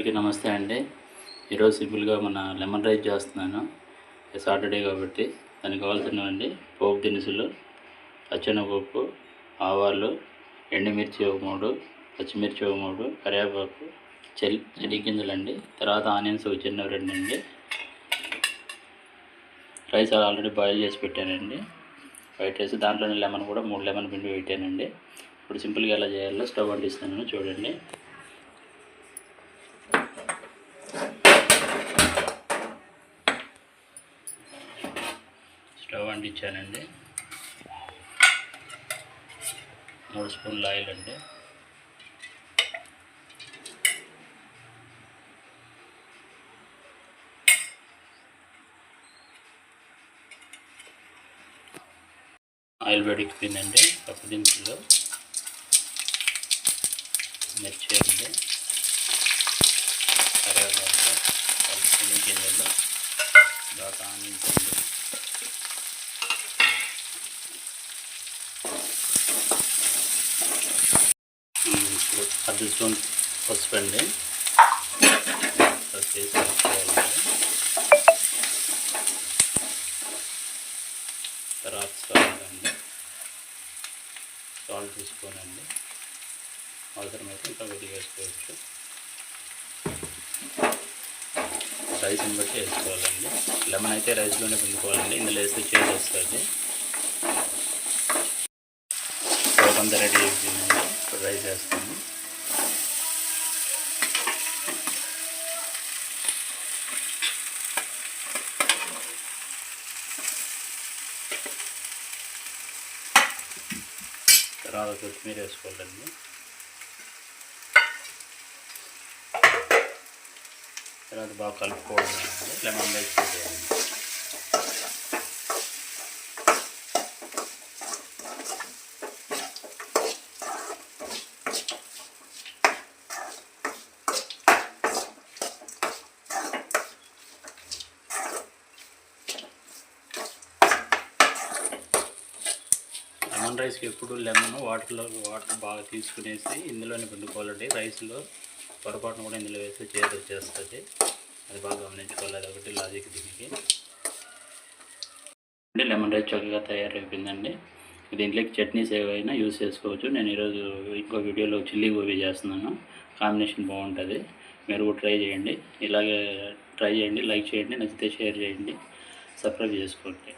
అందరికీ నమస్తే అండి. ఈరోజు సింపుల్గా మన లెమన్ రైస్ చేస్తున్నాను. సాటర్డే కాబట్టి దానికి కావాల్సినవండి పోపు దినుసులు, పచ్చెనగపప్పు, ఆవాలు, ఎండుమిర్చి ఒక 3, పచ్చిమిర్చి ఒక 3, కరివేపాకు, చెనిగ్గింజలండి. తర్వాత ఆనియన్స్ ఒక చిన్న 2 అండి. రైస్ ఆల్రెడీ బాయిల్ చేసి పెట్టానండి. వైట్ రైస్ దాంట్లోనే లెమన్ కూడా 3 లెమన్ పిండి పెట్టానండి. ఇప్పుడు సింపుల్గా ఎలా చేయాలో స్టవ్ అంటిస్తున్నాను చూడండి. స్టవ్ అంటించానండి. 3 స్పూన్ల ఆయిల్ అండి. ఆయిల్ వేడెక్కిపోయిందండి. పప్పు దినుసులు, మిర్చి అండి, కరివేపాకు, పల్లి గింజలు, తర్వాత ఆనియన్స్ అండి, ఇప్పుడు 10 స్పూన్ పసుపు అండి. పసుపు వేసి వేసుకోవాలండి. తర్వాత సాల్ట్ అండి, సాల్ట్ తీసుకోనండి. అవసరమైతే ఇంకా కొద్దిగా వేసుకోవచ్చు. రైస్ని బట్టి వేసుకోవాలండి. లెమన్ అయితే రైస్లోనే పిండుకోవాలండి. ఇందులో వేస్తే చేదు వస్తుంది. కొంత రెడీ అయిపోయిందండి. ఇప్పుడు రైస్ వేస్తాము. తర్వాత కొత్తిమీర వేసుకోవాలండి. తర్వాత బాగా కలుపుకోవడం లెమన్ రైస్ చేయాలి. లెమన్ రైస్కి ఎప్పుడు వాటర్ బాగా తీసుకునేసి ఇందులోనే పిండుకోవాలండి. రైస్లో పొరపాటున కూడా ఇందులో వేస్తే చేదు వచ్చేస్తుంది. అది బాగా గమనించుకోవాలి. అది ఒకటి లాజిక్ దీనికి. లెమన్ రైస్ చక్కగా తయారైపోయిందండి. దీంట్లోకి చట్నీస్ ఏవైనా యూస్ చేసుకోవచ్చు. నేను ఈరోజు ఇంకో వీడియోలో చిల్లీ గోబీ చేస్తున్నాను. కాంబినేషన్ బాగుంటుంది. మీరు కూడా ట్రై చేయండి. ఇలాగే ట్రై చేయండి, లైక్ చేయండి, నచ్చితే షేర్ చేయండి, సబ్స్క్రైబ్ చేసుకోండి.